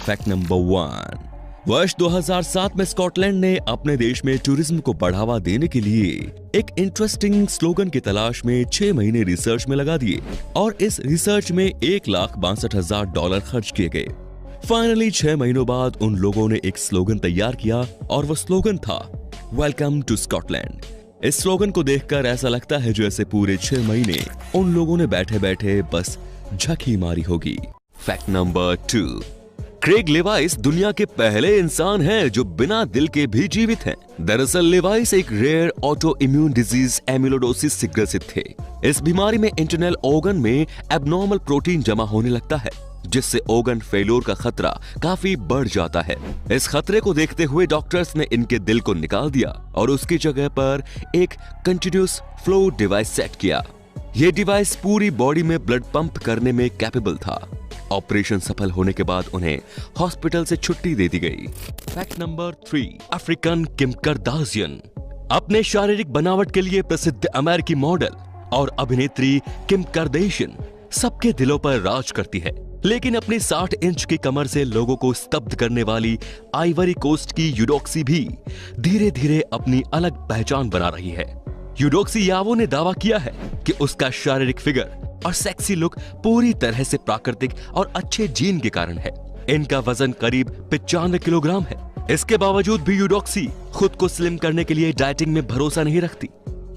Fact number 1। वर्ष 2007 में Scotland ने अपने देश में टूरिज्म को बढ़ावा देने के लिए एक इंटरेस्टिंग स्लोगन की तलाश में 6 महीने रिसर्च में लगा दिए और इस रिसर्च में $1,62,000 खर्च किए गए। फाइनली 6 महीनों बाद उन लोगों ने एक स्लोगन तैयार किया और वो स्लोगन था वेलकम टू स्कॉटलैंड। इस स्लोगन को देखकर ऐसा लगता है जैसे पूरे 6 महीने उन लोगों ने बैठे बैठे बस झकी मारी होगी। Fact number 2। क्रेग लेवाइस दुनिया के पहले इंसान हैं जो बिना दिल के भी जीवित हैं। दरअसल लेवाइस एक रेयर ऑटो इम्यून डिजीज एमिलोडोसिस से ग्रसित थे। इस बीमारी में इंटरनल ऑर्गन में एबनॉर्मल प्रोटीन जमा होने लगता है जिससे ऑर्गन फेल्योर का खतरा काफी बढ़ जाता है। इस खतरे को देखते हुए डॉक्टर्स ने इनके दिल को निकाल दिया और उसकी जगह पर एक कंटिन्यूअस फ्लो डिवाइस सेट किया। यह डिवाइस पूरी बॉडी में ब्लड पंप करने में कैपेबल था। ऑपरेशन सफल होने के बाद उन्हें हॉस्पिटल से छुट्टी दे दी गई। Fact number 3। African Kim Kardashian. अपने शारीरिक बनावट के लिए प्रसिद्ध अमेरिकी मॉडल और अभिनेत्री किम कार्दाशियन सबके दिलों पर राज करती है, लेकिन अपनी 60 इंच की कमर से लोगों को स्तब्ध करने वाली आइवरी कोस्ट की यूडोक्सी भी धीरे धीरे अपनी अलग पहचान बना रही है। यूडोक्सी यावो ने दावा किया है कि उसका शारीरिक फिगर और सेक्सी लुक पूरी तरह से प्राकृतिक और अच्छे जीन के कारण है। इनका वजन करीब 95 किलोग्राम है। इसके बावजूद भी यूडोक्सी खुद को स्लिम करने के लिए डाइटिंग में भरोसा नहीं रखती।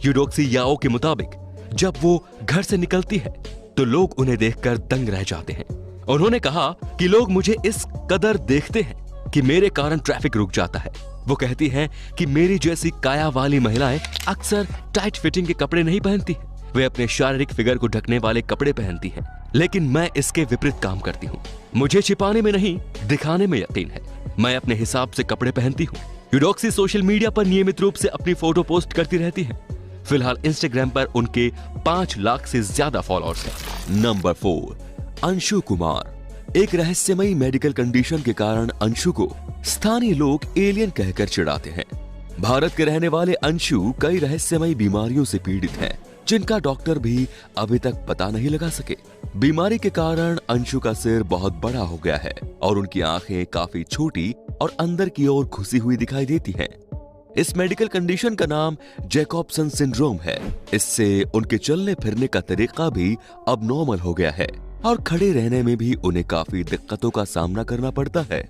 यूडोक्सी याओ के मुताबिक जब वो घर से निकलती है तो लोग उन्हें देखकर दंग रह जाते हैं। उन्होंने कहा कि लोग मुझे इस कदर देखते हैं कि मेरे कारण ट्रैफिक रुक जाता है। वो कहती हैं कि मेरी जैसी काया वाली महिलाएं अक्सर टाइट फिटिंग के कपड़े नहीं पहनती। वे अपने शारीरिक फिगर को ढकने वाले कपड़े पहनती हैं, लेकिन मैं इसके विपरीत काम करती हूँ। मुझे छिपाने में नहीं, दिखाने में यकीन है। मैं अपने हिसाब से कपड़े पहनती हूँ। यूडोक्सी सोशल मीडिया पर नियमित रूप से अपनी फोटो पोस्ट करती रहती है। फिलहाल इंस्टाग्राम पर उनके 5 लाख से ज्यादा फॉलोअर्स हैं। नंबर 4। अंशु कुमार। एक रहस्यमयी मेडिकल कंडीशन के कारण अंशु को स्थानीय लोग एलियन कहकर चिढ़ाते हैं। भारत के रहने वाले अंशु कई रहस्यमयी बीमारियों से पीड़ित हैं, जिनका डॉक्टर भी अभी तक पता नहीं लगा सके। बीमारी के कारण अंशु का सिर बहुत बड़ा हो गया है और उनकी आंखें काफी छोटी और अंदर की ओर घुसी हुई दिखाई देती हैं। इस मेडिकल कंडीशन का नाम जैकॉब्सन सिंड्रोम है। इससे उनके चलने फिरने का तरीका भी अब नॉर्मल हो गया है और खड़े रहने में भी उन्हें काफी दिक्कतों का सामना करना पड़ता है।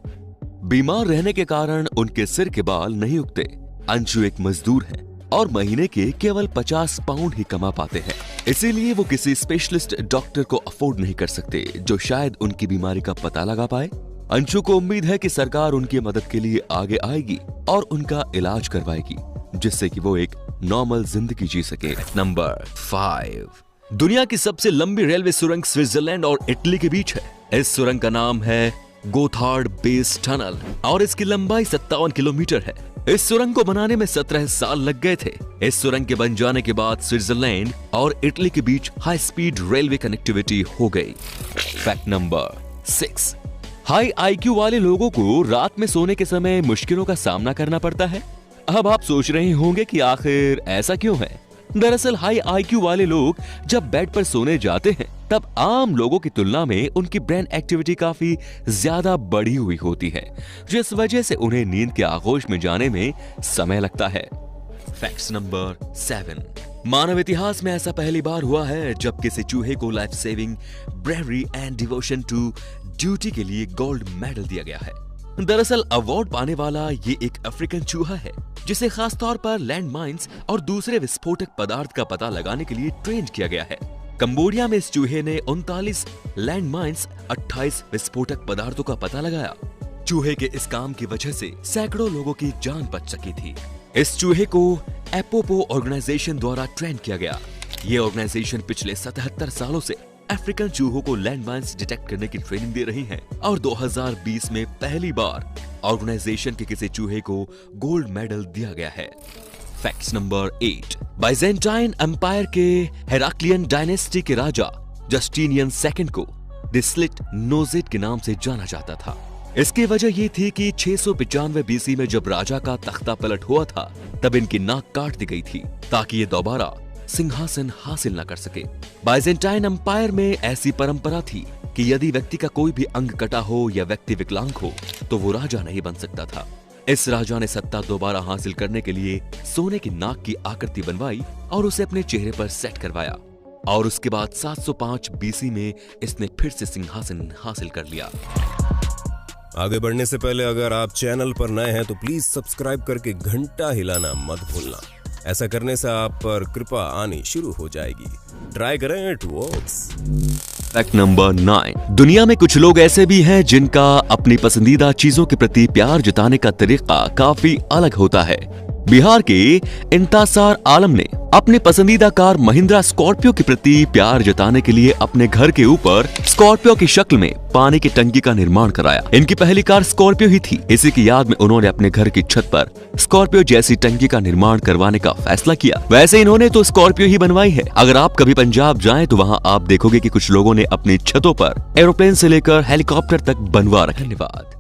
बीमार रहने के कारण उनके सिर के बाल नहीं उगते। अंशु एक मजदूर हैं और महीने के केवल 50 पाउंड ही कमा पाते हैं। इसीलिए वो किसी स्पेशलिस्ट डॉक्टर को अफोर्ड नहीं कर सकते जो शायद उनकी बीमारी का पता लगा पाए। अंशु को उम्मीद है कि सरकार उनकी मदद के लिए आगे आएगी और उनका इलाज करवाएगी, जिससे कि वो एक नॉर्मल जिंदगी जी सके। नंबर 5। दुनिया की सबसे लंबी रेलवे सुरंग स्विट्जरलैंड और इटली के बीच है। इस सुरंग का नाम है गोथार्ड बेस टनल और इसकी लंबाई 57 किलोमीटर है। इस सुरंग को बनाने में 17 साल लग गए थे। इस सुरंग के बन जाने के बाद स्विट्जरलैंड और इटली के बीच हाई स्पीड रेलवे कनेक्टिविटी हो गई। Fact number 6। हाई आईक्यू वाले लोगों को रात में सोने के समय मुश्किलों का सामना करना पड़ता है। अब आप सोच रहे होंगे कि आखिर ऐसा क्यों है। दरअसल हाई आईक्यू वाले लोग जब बेड पर सोने जाते हैं तब आम लोगों की तुलना में उनकी ब्रेन एक्टिविटी काफी ज्यादा बढ़ी हुई होती है, जिस वजह से उन्हें नींद के आगोश में जाने में समय लगता है। Fact number 7। मानव इतिहास में ऐसा पहली बार हुआ है जब किसी चूहे को life saving bravery and devotion to duty के लिए गोल्ड मेडल दिया गया है। दरअसल अवार्ड पाने वाला ये एक अफ्रीकन चूहा है जिसे खासतौर पर लैंड माइंस और दूसरे विस्फोटक पदार्थ का पता लगाने के लिए ट्रेन किया गया है। कंबोडिया में इस चूहे ने 39 लैंड माइंस 28 विस्फोटक पदार्थों का पता लगाया। चूहे के इस काम की वजह से सैकड़ों लोगों की जान बच सकी थी। इस चूहे को एपोपो ऑर्गेनाइजेशन द्वारा ट्रेन किया गया। ये ऑर्गेनाइजेशन पिछले 77 सालों से अफ्रीकन चूहों को लैंडमाइंस डिटेक्ट करने की ट्रेनिंग दे रही है और 2020 में पहली बार ऑर्गेनाइजेशन के किसी चूहे को गोल्ड मेडल दिया गया है। Facts number 8। बाइजेंटाइन एम्पायर के हेराक्लियन डायनेस्टी के राजा जस्टिनियन सेकंड को द स्लिट नोजेड के नाम से जाना जाता था। इसकी वजह ये थी कि 695 बीसी में जब राजा का तख्ता पलट हुआ था तब इनकी नाक काट दी गई थी ताकि ये दोबारा सिंहासन हासिल न कर सके। बाइजेंटाइन एम्पायर में ऐसी परंपरा थी कि यदि व्यक्ति का कोई भी अंग कटा हो या व्यक्ति विकलांग हो तो वो राजा नहीं बन सकता था। इस राजा ने सत्ता दोबारा हासिल करने के लिए सोने की नाक की आकृति बनवाई और उसे अपने चेहरे पर सेट करवाया और उसके बाद 705 बीसी में इसने फिर से सिंहासन हासिल कर लिया। आगे बढ़ने से पहले अगर आप चैनल पर नए हैं तो प्लीज सब्सक्राइब करके घंटा हिलाना मत भूलना। ऐसा करने से आप पर कृपा आनी शुरू हो जाएगी। ट्राई करें, इट वर्क्स। Fact number 9। दुनिया में कुछ लोग ऐसे भी हैं जिनका अपनी पसंदीदा चीजों के प्रति प्यार जताने का तरीका काफी अलग होता है। बिहार के इंतसार आलम ने अपनी पसंदीदा कार महिंद्रा स्कॉर्पियो के प्रति प्यार जताने के लिए अपने घर के ऊपर स्कॉर्पियो की शक्ल में पानी की टंकी का निर्माण कराया। इनकी पहली कार स्कॉर्पियो ही थी। इसी की याद में उन्होंने अपने घर की छत पर स्कॉर्पियो जैसी टंकी का निर्माण करवाने का फैसला किया। वैसे इन्होंने तो स्कॉर्पियो ही बनवाई है। अगर आप कभी पंजाब जाएं तो वहां आप देखोगे कि कुछ लोगों ने अपनी छतों पर एरोप्लेन से लेकर हेलीकॉप्टर तक बनवा रखे। धन्यवाद।